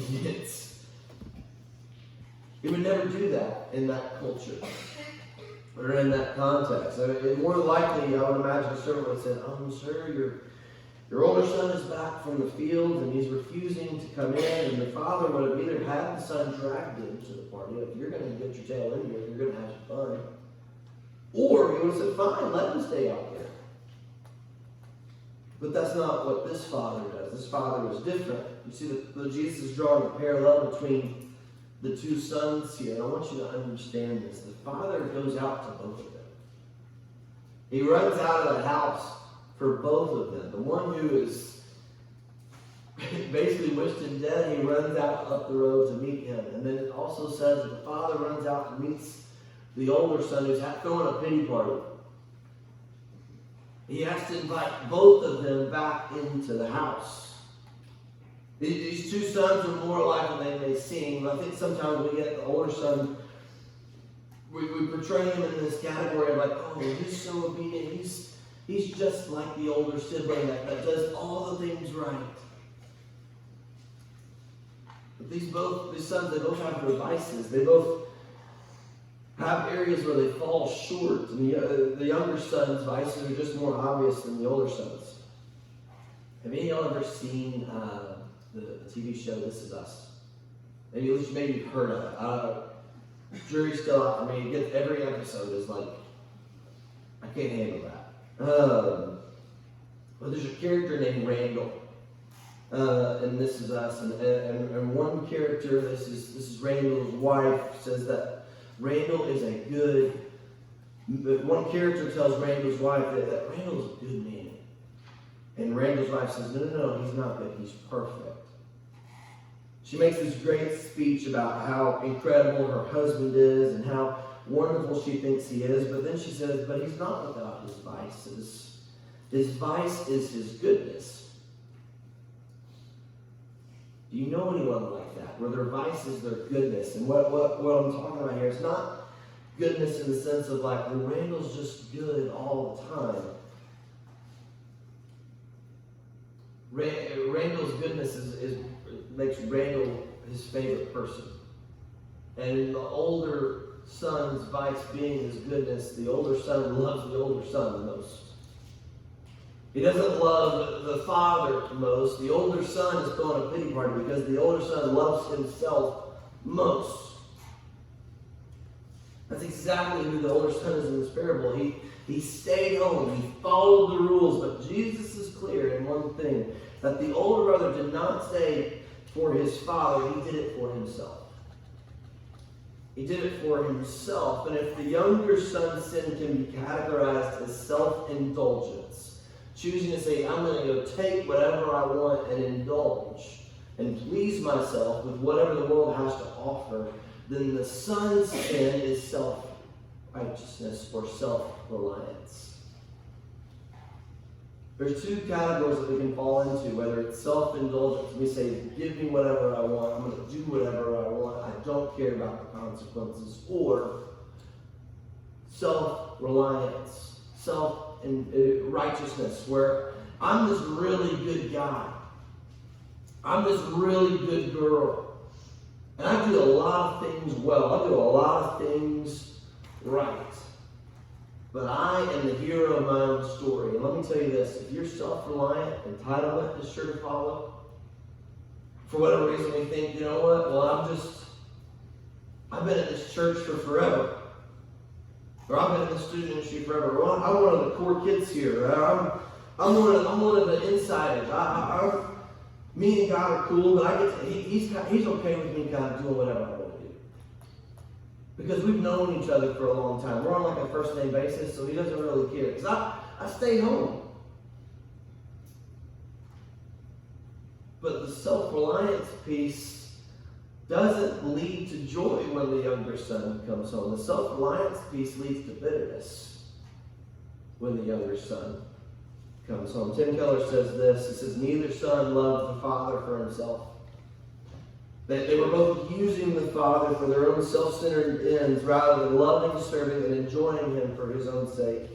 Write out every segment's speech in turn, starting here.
idiots. He would never do that in that culture or in that context. I mean, more likely, I would imagine a servant would have said, sir, your older son is back from the field and he's refusing to come in. And the father would have either had the son dragged into the party, like, you're going to get your tail in here, you're going to have some fun. Or he would have said, fine, let him stay out there. But that's not what this father does. This father is different. You see that Jesus is drawing a parallel between the two sons here. And I want you to understand this. The father goes out to both of them. He runs out of the house for both of them. The one who is basically wished him dead, he runs out up the road to meet him. And then it also says that the father runs out and meets the older son who's throwing a pity party. He has to invite both of them back into the house. These two sons are more alike than they may seem. I think sometimes we get the older son, we portray him in this category of like, oh, he's so obedient. He's just like the older sibling that does all the things right. But these sons, they both have their vices. They both have areas where they fall short. And the younger son's vices are just more obvious than the older son's. Have any of y'all ever seen the TV show This Is Us? Maybe you've heard of it. Jury's still out for me. Every episode is like, I can't handle that. But there's a character named Randall. And This Is Us. And one character, this is Randall's wife, says that Randall is a good. One character tells Randall's wife that Randall's a good man. And Randall's wife says, no, he's not good. He's perfect. She makes this great speech about how incredible her husband is and how wonderful she thinks he is. But then she says, but he's not without his vices. His vice is his goodness. Do you know anyone like that, where their vice is their goodness? And what I'm talking about here is not goodness in the sense of like, well, Randall's just good all the time. Randall's goodness makes Randall his favorite person. And the older son's vice being his goodness, the older son loves the older son the most. He doesn't love the father most. The older son is throwing a pity party because the older son loves himself most. That's exactly who the older son is in this parable. He stayed home. He followed the rules. But Jesus is clear in one thing, that the older brother did not stay for his father. He did it for himself. He did it for himself. And if the younger son's sin can be categorized as self-indulgence, choosing to say, I'm going to go take whatever I want and indulge and please myself with whatever the world has to offer, then the son's sin is self-righteousness or self-reliance. There's two categories that we can fall into, whether it's self-indulgence. We say, give me whatever I want. I'm going to do whatever I want. I don't care about the consequences. Or self-reliance, self-righteousness, where I'm this really good guy. I'm this really good girl. And I do a lot of things well. I do a lot of things right. But I am the hero of my own story. And let me tell you this, if you're self-reliant, entitlement is sure to follow. For whatever reason we think, you know what, well, I've been at this church for forever. Or I've been in the student industry forever. Well, I'm one of the core kids here. I'm one of the insiders. Me and God are cool, but he's okay with me kind of doing whatever I want to do. Because we've known each other for a long time. We're on like a first name basis, so he doesn't really care. Because I stay home. But the self-reliance piece doesn't lead to joy when the younger son comes home. The self-reliance piece leads to bitterness when the younger son comes home. Tim Keller says this. He says, neither son loved the father for himself. They were both using the father for their own self-centered ends rather than loving, serving, and enjoying him for his own sake.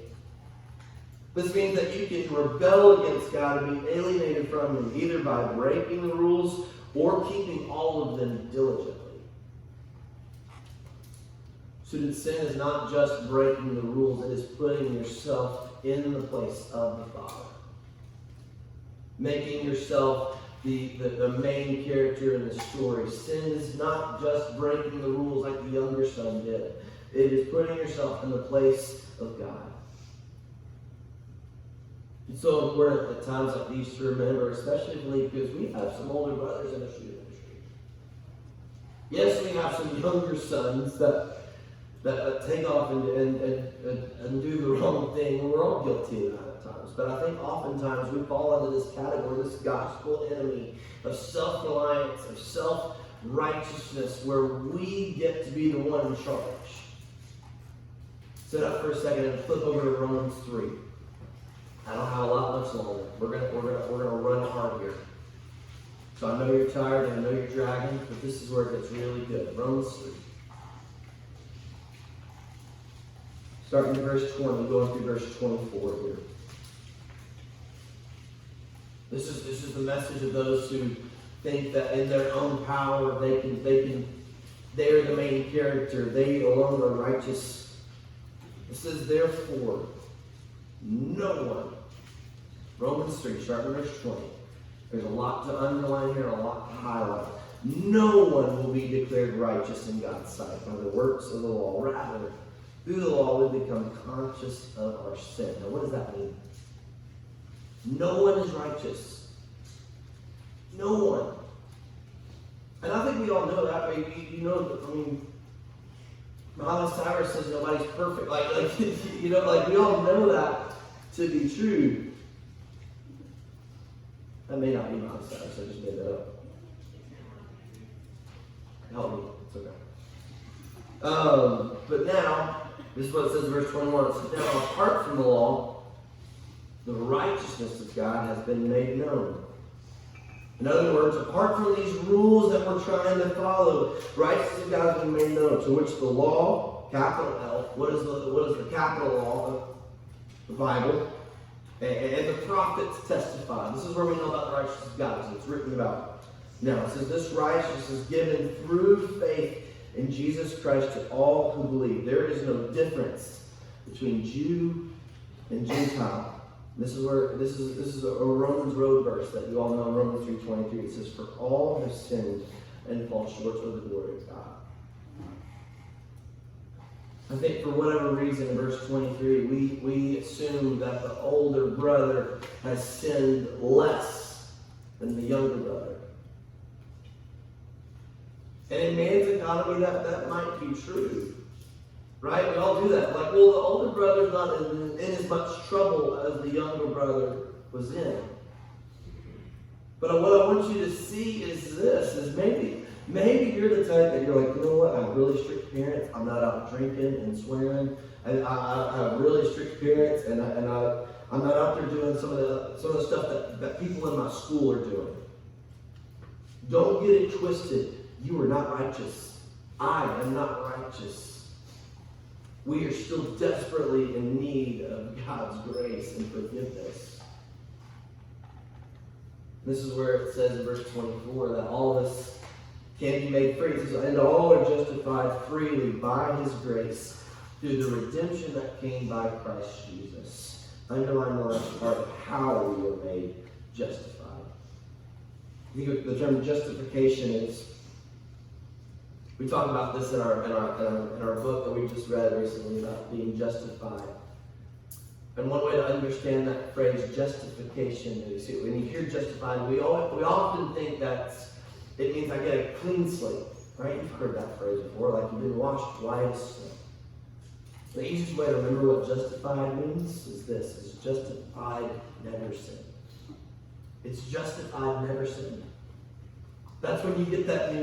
This means that you can rebel against God and be alienated from him, either by breaking the rules or keeping all of them diligently. So sin is not just breaking the rules, it is putting yourself in the place of the Father. Making yourself the main character in the story. Sin is not just breaking the rules like the younger son did. It is putting yourself in the place of God. It's so important at times like these to remember, especially because we have some older brothers in the street ministry. Yes, we have some younger sons that take off and do the wrong thing. We're all guilty of that at times. But I think oftentimes we fall into this category, this gospel enemy of self-reliance, of self-righteousness, where we get to be the one in charge. Sit up for a second and flip over to Romans 3. I don't have a lot much longer. We're gonna run hard here. So I know you're tired and I know you're dragging, but this is where it gets really good. Romans 3. Starting in verse 20, going through verse 24 here. This is the message of those who think that in their own power they are the main character. They alone are righteous. It says, therefore, no one. Romans 3, starting in verse 20. There's a lot to underline here, a lot to highlight. No one will be declared righteous in God's sight by the works of the law. Rather, through the law, we become conscious of our sin. Now, what does that mean? No one is righteous. No one. And I think we all know that. You know, I mean, Miley Cyrus says nobody's perfect. Like we all know that to be true. That may not be Miley Cyrus. I just made that up. Help me. It's okay. But now, this is what it says in verse 21. It says, now, apart from the law, the righteousness of God has been made known. In other words, apart from these rules that we're trying to follow, righteousness of God has been made known, to which the law, capital L, what is the capital law of the Bible, and the prophets testify. This is where we know about the righteousness of God, so it's written about. Now, it says, this righteousness is given through faith in Jesus Christ to all who believe. There is no difference between Jew and Gentile. This is a Romans road verse that you all know in Romans 3:23. It says, for all have sinned and fall short of the glory of God. I think for whatever reason in verse 23, we assume that the older brother has sinned less than the younger brother. And in man's economy, that might be true. Right? We all do that. Like, well, the older brother's not in as much trouble as the younger brother was in. But what I want you to see is this, is maybe you're the type that you're like, you know what, I have really strict parents. I'm not out drinking and swearing. And I have really strict parents, and I'm not out there doing some of the stuff that people in my school are doing. Don't get it twisted. You are not righteous. I am not righteous. We are still desperately in need of God's grace and forgiveness. This is where it says in verse 24 that all of us can be made free. It says, and all are justified freely by His grace through the redemption that came by Christ Jesus. Underline the last part of how we are made justified. The term justification is, we talk about this in our book that we just read recently about being justified. And one way to understand that phrase, justification, is when you hear justified, we often think that it means I get a clean slate, right? You've heard that phrase before, like you've been washed white as snow. The easiest way to remember what justified means is this: it's justified, never sin. It's justified, never sin. That's when you get that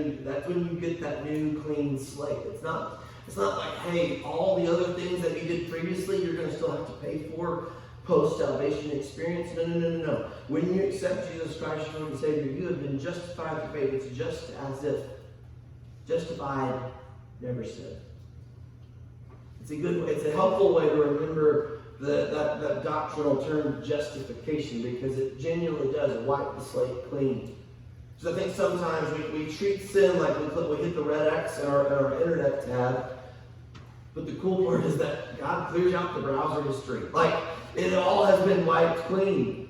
new clean slate. It's not like, hey, all the other things that you did previously, you're going to still have to pay for post-salvation experience. No. When you accept Jesus Christ, your Lord and Savior, you have been justified through faith. It's just as if justified, never sin. It's a helpful way to remember that doctrinal term justification, because it genuinely does wipe the slate clean. So I think sometimes we treat sin like we hit the red X in our internet tab. But the cool part is that God clears out the browser history. Like, it all has been wiped clean.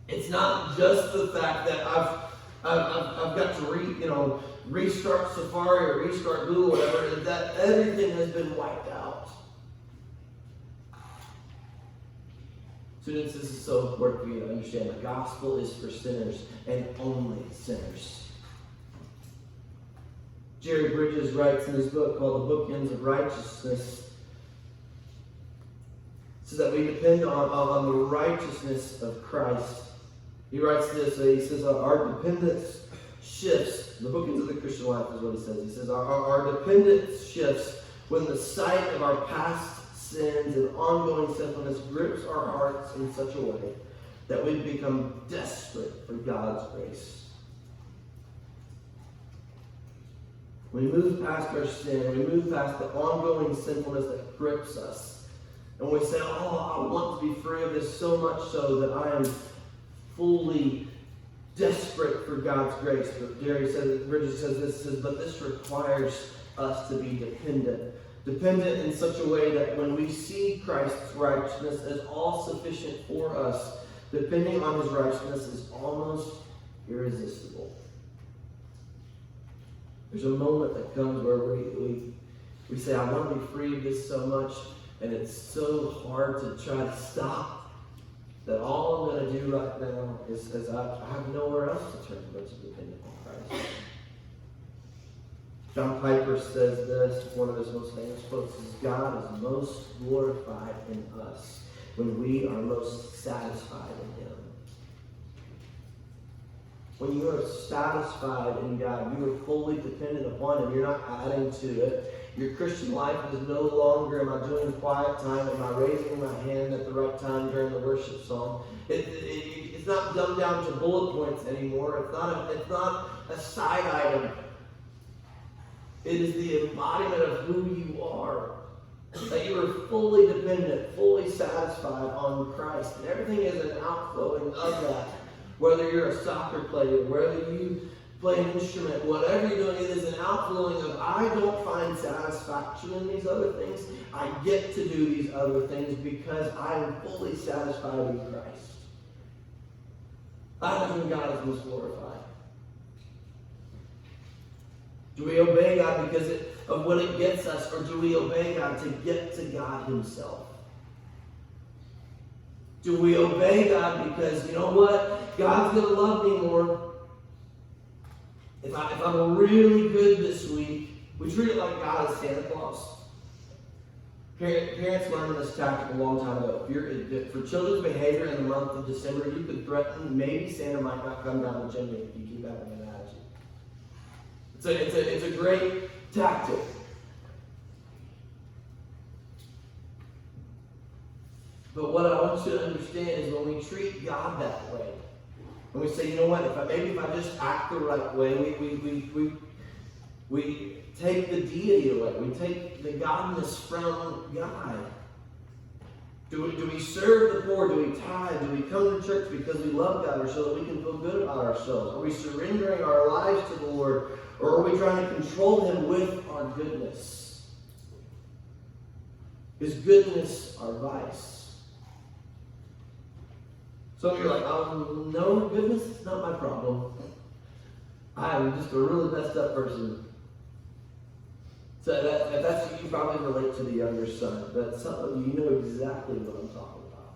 It's not just the fact that I've got to restart Safari or restart Google, whatever. Is that everything has been wiped out. Students, this is so important for you to understand. The gospel is for sinners and only sinners. Jerry Bridges writes in his book called The Bookends of Righteousness, so that we depend on the righteousness of Christ. He writes this, he says, our dependence shifts. The bookends of the Christian life is what he says. He says, our dependence shifts when the sight of our past sins and ongoing sinfulness grips our hearts in such a way that we become desperate for God's grace. We move past our sin, we move past the ongoing sinfulness that grips us, and we say, I want to be free of this, so much so that I am fully desperate for God's grace. But Bridges says this, but this requires us to be dependent. Dependent in such a way that when we see Christ's righteousness as all sufficient for us, depending on his righteousness is almost irresistible. There's a moment that comes where we say, I want to be free of this so much, and it's so hard to try to stop, that all I'm going to do right now is I have nowhere else to turn but to depend on Christ. John Piper says this, one of his most famous quotes is, God is most glorified in us when we are most satisfied in him. When you are satisfied in God, you are fully dependent upon him. You're not adding to it. Your Christian life is no longer, am I doing quiet time? Am I raising my hand at the right time during the worship song? It's not dumbed down to bullet points anymore. It's not a side item. It is the embodiment of who you are. That you are fully dependent, fully satisfied on Christ. And everything is an outflowing of that. Whether you're a soccer player, whether you play an instrument, whatever you're doing, it is an outflowing of, I don't find satisfaction in these other things. I get to do these other things because I am fully satisfied in Christ. That is when God is most glorified. Do we obey God because of what it gets us, or do we obey God to get to God himself? Do we obey God because, you know what? God's going to love me more. If I'm really good this week, we treat it like God is Santa Claus. Parents learned this tactic a long time ago. For children's behavior in the month of December, you could threaten maybe Santa might not come down the chimney if you keep having that attitude. It's a great tactic. But what I want you to understand is when we treat God that way, and we say, you know what, if I just act the right way, we take the deity away. We take the godness from God. Do we serve the poor? Do we tithe? Do we come to church because we love God or so that we can feel good about ourselves? Are we surrendering our lives to the Lord? Or are we trying to control him with our goodness? Is goodness our vice? Some of you are like, no, goodness is not my problem. I'm just a really messed up person. So if that's you, probably relate to the younger son. But some of you know exactly what I'm talking about.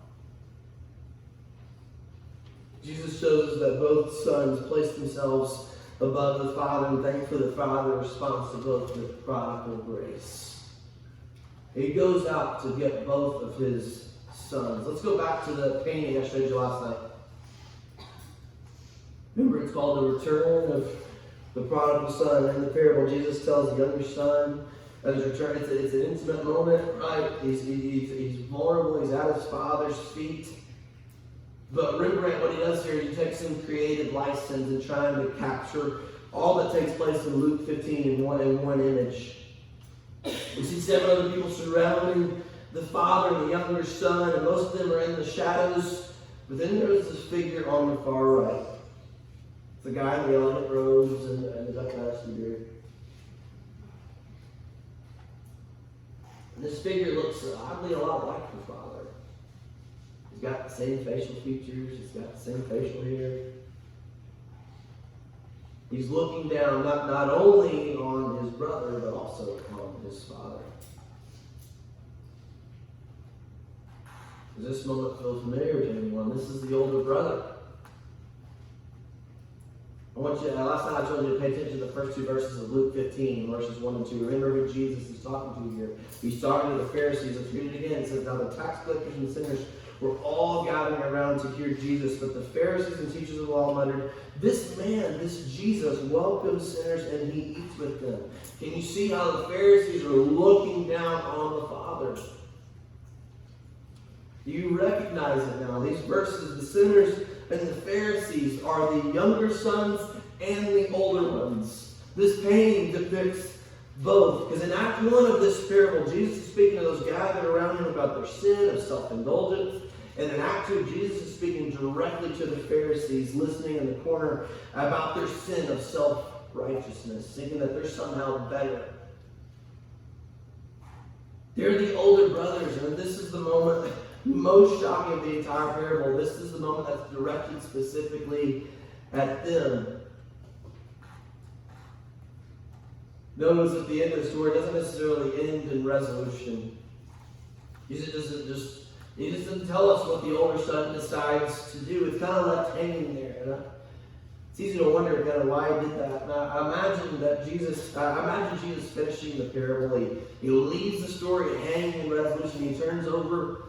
Jesus shows us that both sons placed themselves above the Father, and thankfully the Father responds to both with prodigal grace. He goes out to get both of his sons. Let's go back to the painting I showed you last night. Remember, it's called The Return of the Prodigal Son. In the parable, Jesus tells the younger son at his return. It's an intimate moment, right? He's vulnerable. He's at his father's feet. But Rembrandt, what he does here, he takes some creative license in trying to capture all that takes place in Luke 15 in one image. We see 7 other people surrounding the father and the younger son, and most of them are in the shadows. But then there is this figure on the far right. It's the guy in the elegant robes and the Duck Dynasty beard. And this figure looks oddly a lot like the Father. He's got the same facial features. He's got the same facial hair. He's looking down not only on his brother, but also on his father. Does this moment feel familiar to anyone? This is the older brother. I want you, last night I told you to pay attention to the first two verses of Luke 15, verses 1 and 2. Remember who Jesus is talking to here. He's talking to the Pharisees. Let's read it again. It says, now the tax collectors and sinners were all gathering around to hear Jesus, but the Pharisees and teachers of the law muttered, this man, this Jesus, welcomes sinners and he eats with them. Can you see how the Pharisees are looking down on the Father? Do you recognize it now? These verses, the sinners and the Pharisees are the younger sons and the older ones. This painting depicts both. Because in Act 1 of this parable, Jesus is speaking to those gathered around him about their sin of self-indulgence. And in Act 2, Jesus is speaking directly to the Pharisees, listening in the corner about their sin of self-righteousness, thinking that they're somehow better. They're the older brothers, and this is the moment most shocking of the entire parable. This is the moment that's directed specifically at them. Notice at the end of the story, it doesn't necessarily end in resolution. He doesn't tell us what the older son decides to do. It's kind of left hanging there. And it's easy to wonder kind of why he did that. And I imagine Jesus finishing the parable. He leaves the story hanging in resolution. He turns over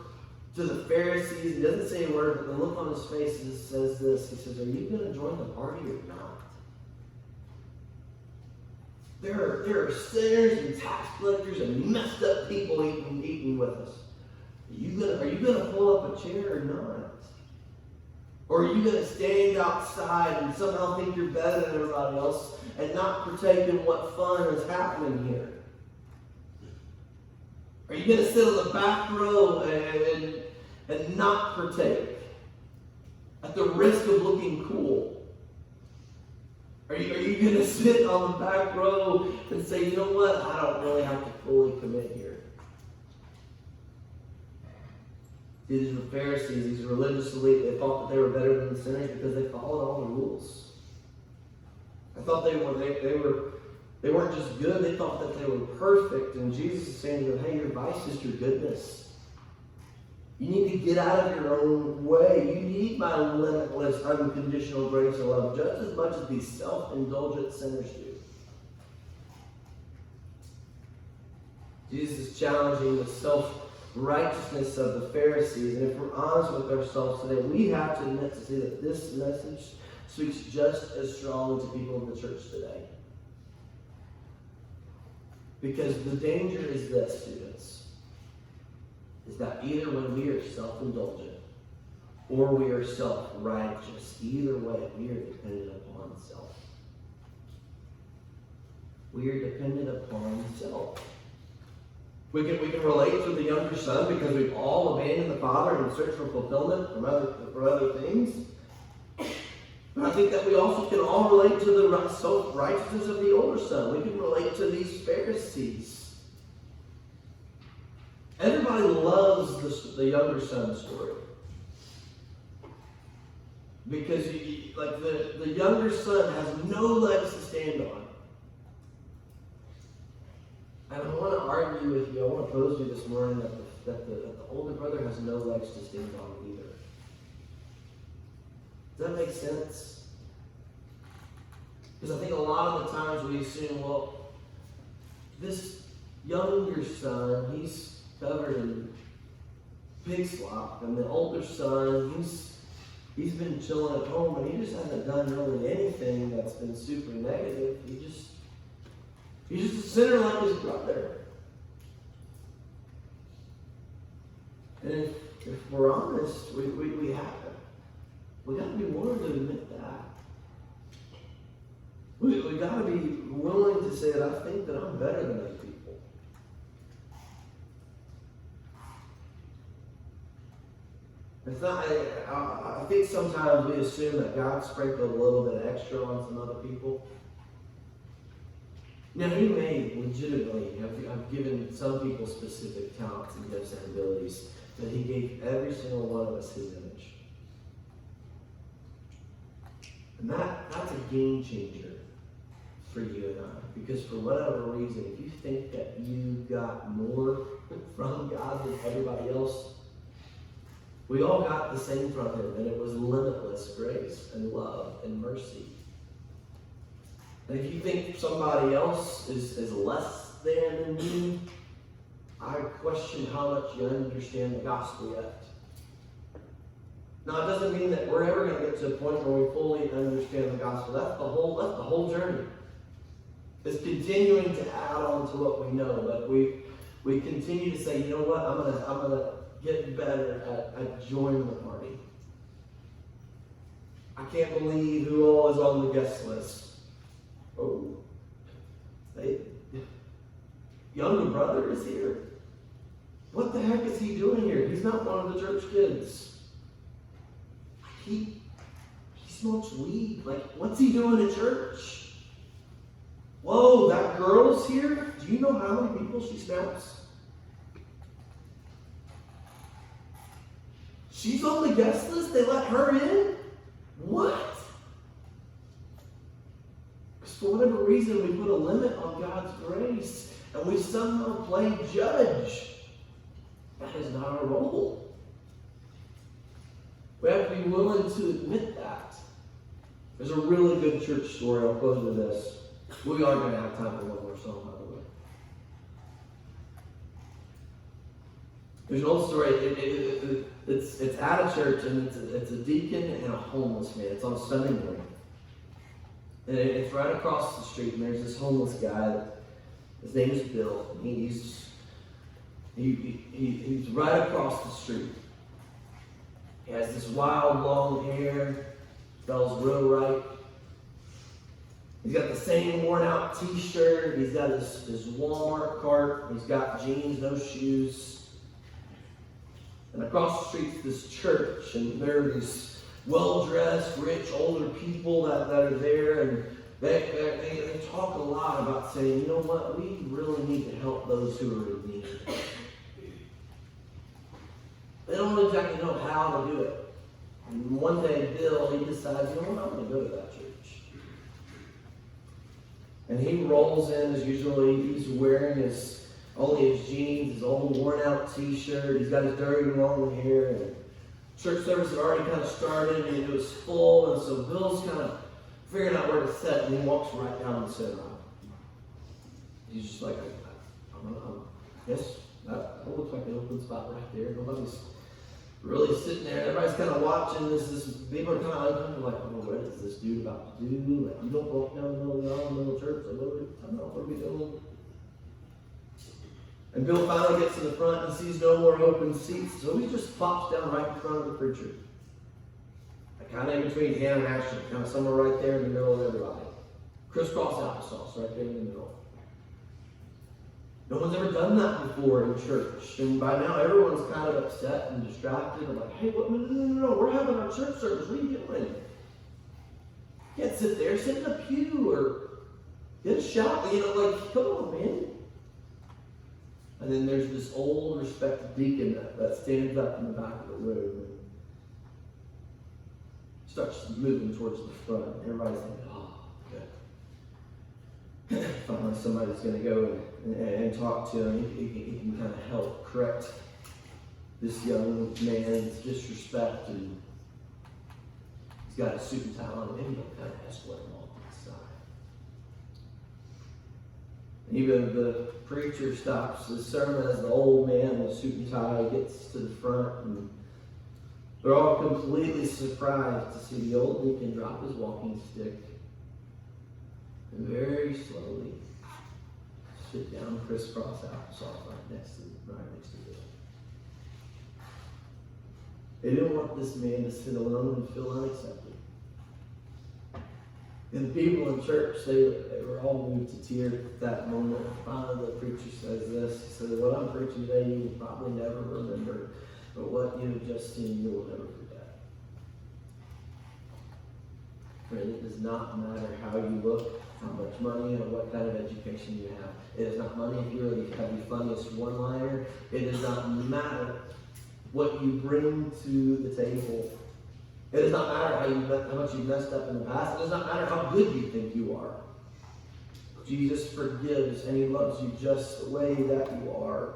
to the Pharisees. He doesn't say a word, but the look on his face says this. He says, are you going to join the party or not? There are sinners and tax collectors and messed up people eating with us. Are you gonna pull up a chair or not? Or are you gonna stand outside and somehow think you're better than everybody else and not partake in what fun is happening here? Are you gonna sit on the back row and not partake at the risk of looking cool? Are you going to sit on the back row and say, you know what, I don't really have to fully commit here? See, these were Pharisees, these religious elite. They thought that they were better than the sinners because they followed all the rules. I thought they weren't just good, they thought that they were perfect. And Jesus is saying to them, hey, your vice is your goodness. You need to get out of your own way. You need my limitless, unconditional grace and love just as much as these self-indulgent sinners do. Jesus is challenging the self-righteousness of the Pharisees. And if we're honest with ourselves today, we have to admit to see that this message speaks just as strong to people in the church today. Because the danger is this, students, is that either when we are self-indulgent or we are self-righteous, either way, we are dependent upon self. We are dependent upon self. We can relate to the younger son because we've all abandoned the father in search for fulfillment from other things. But I think that we also can all relate to the self-righteousness of the older son. We can relate to these Pharisees. Everybody loves the younger son story. Because the younger son has no legs to stand on. And I want to argue with you, I want to pose to you this morning that the older brother has no legs to stand on either. Does that make sense? Because I think a lot of the times we assume, well, this younger son, he's covered in pig slop, and the older son, he's been chilling at home, and he just hasn't done really anything that's been super negative. He's just a sinner like his brother. And if we're honest, we got to be willing to admit that. We got to be willing to say that I think that I'm better than those people. It's not. I think sometimes we assume that God sprinkled a little bit extra on some other people. Now, He may legitimately have given some people specific talents and gifts and abilities, but He gave every single one of us His image. And that's a game changer for you and I. Because for whatever reason, if you think that you got more from God than everybody else, we all got the same from Him, and it was limitless grace and love and mercy. And if you think somebody else is less than you, I question how much you understand the gospel yet. Now, it doesn't mean that we're ever going to get to a point where we fully understand the gospel. That's the whole journey. It's continuing to add on to what we know, but we continue to say, you know what, I'm gonna get better at joining the party. I can't believe who all is on the guest list. Oh, younger brother is here. What the heck is he doing here? He's not one of the church kids. He smokes weed. Like, what's he doing at church? Whoa, that girl's here? Do you know how many people she snaps? She's on the guest list? They let her in? What? Because for whatever reason, we put a limit on God's grace, and we somehow play judge. That is not our role. We have to be willing to admit that. There's a really good church story. I'll close with this. We are going to have time for one more song, by the way. There's an old story. It's at a church, and it's a deacon and a homeless man. It's on a Sunday morning. And it's right across the street, and there's this homeless guy. His name is Bill. And he's right across the street. He has this wild, long hair. Smells real right. He's got the same worn-out t-shirt. He's got his Walmart cart. He's got jeans, no shoes. And across the street's this church, and there are these well-dressed, rich, older people that are there, and they talk a lot about saying, you know what, we really need to help those who are in need. They don't exactly know how to do it. And one day, Bill, he decides, you know what, I'm going to go to that church. And he rolls in as usually. He's wearing only his jeans, his old worn-out t-shirt. He's got his dirty long hair. And church service had already kind of started, and it was full. And so Bill's kind of figuring out where to sit, and he walks right down the center aisle. He's just like, yes, that looks like an open spot right there. Nobody's really sitting there. Everybody's kind of watching this. People are kind of uncomfortable, like, oh, what is this dude about to do? Like, you don't walk down the middle of the aisle in the middle of church. Like, what are we doing? And Bill finally gets to the front and sees no more open seats, so he just plops down right in front of the preacher. Like, kind of in between him and Ashton, kind of somewhere right there in the middle of everybody. Crisscross applesauce right there in the middle. No one's ever done that before in church. And by now, everyone's kind of upset and distracted. I'm like, hey, no, we're having our church service. What are you doing? You can't sit there. Sit in a pew or get a shot. You know, like, come on, man. And then there's this old, respected deacon that stands up in the back of the room and starts moving towards the front. Everybody's like, oh, good. Finally, somebody's going to go and talk to him. He can kind of help correct this young man's disrespect. And he's got a suit and tie on. Maybe he'll kind of escort him off to the side. And even the preacher stops his sermon as the old man in the suit and tie gets to the front. And they're all completely surprised to see the old deacon drop his walking stick and very slowly sit down, crisscross applesauce right next to Bill. They didn't want this man to sit alone and feel unaccepted. And the people in church, they were all moved to tears at that moment. Finally, the preacher says this. He said, what I'm preaching today, you will probably never remember. But what you have just seen, you will never forget. Friend, it does not matter how you look, how much money, or what kind of education you have. It does not matter if you have the funniest one-liner. It does not matter what you bring to the table. It does not matter how much you've messed up in the past. It does not matter how good you think you are. Jesus forgives and he loves you just the way that you are.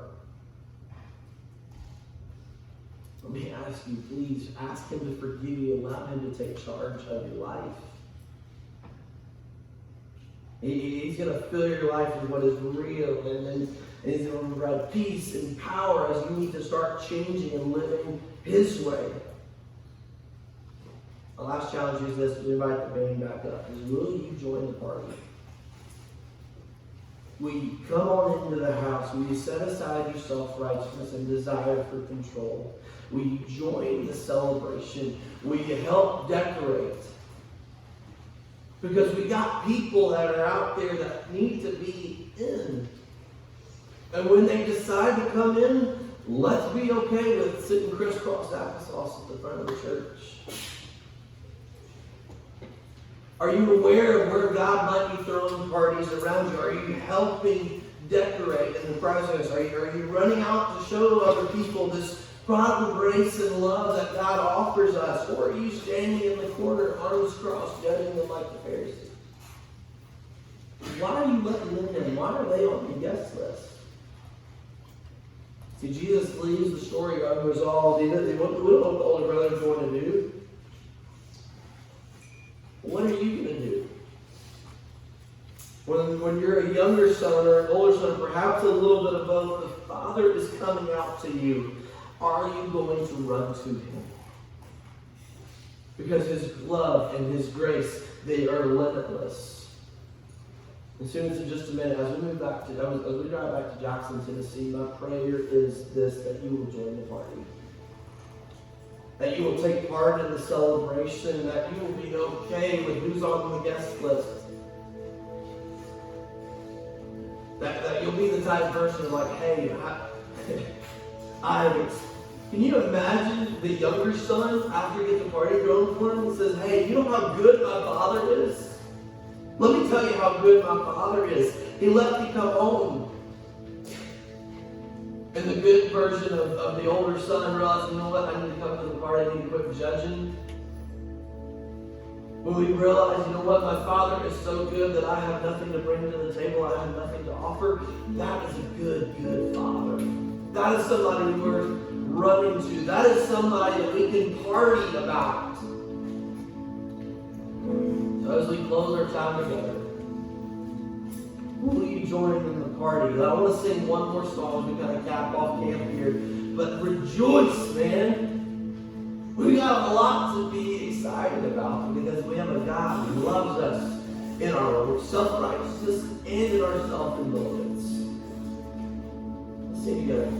Let me ask you, please ask him to forgive you. Allow him to take charge of your life. He's going to fill your life with what is real, and he's going to provide peace and power as you need to start changing and living his way. The last challenge is this: we invite the band back up. Is will you join the party? Will you come on into the house? Will you set aside your self-righteousness and desire for control? Will you join the celebration? Will you help decorate? Because we got people that are out there that need to be in. And when they decide to come in, let's be okay with sitting crisscross applesauce at the front of the church. Are you aware of where God might be throwing parties around you? Are you helping decorate in the process? Are you running out to show other people this prodigal grace and love that God offers us? Or are you standing in the corner, arms crossed, judging them like the Pharisees? Why are you letting them in? Why are they on the guest list? See, Jesus leaves the story unresolved. We don't know what the older brother is going to do. What are you going to do? When you're a younger son or an older son, perhaps a little bit of both, the Father is coming out to you. Are you going to run to him? Because his love and his grace, they are limitless. As soon as in just a minute, as we drive back to Jackson, Tennessee, my prayer is this: that you will join the party. That you will take part in the celebration, that you will be okay with who's on the guest list. That you'll be the type of person like, hey, can you imagine the younger son after he gets the party thrown for him and says, hey, you know how good my father is? Let me tell you how good my father is. He let me come home. And the good version of the older son realized, you know what, I need to come to the party, I need to quit judging. When we realize, you know what, my father is so good that I have nothing to bring to the table, I have nothing to offer, that is a good, good father. That is somebody worth running to. That is somebody that we can party about. So as we close our time together, will you join in the party? I want to sing one more song as we kind of cap off camp here. But rejoice, man. We got a lot to be excited about because we have a God who loves us in our self-righteousness and in our self-indulgence. Let's sing together.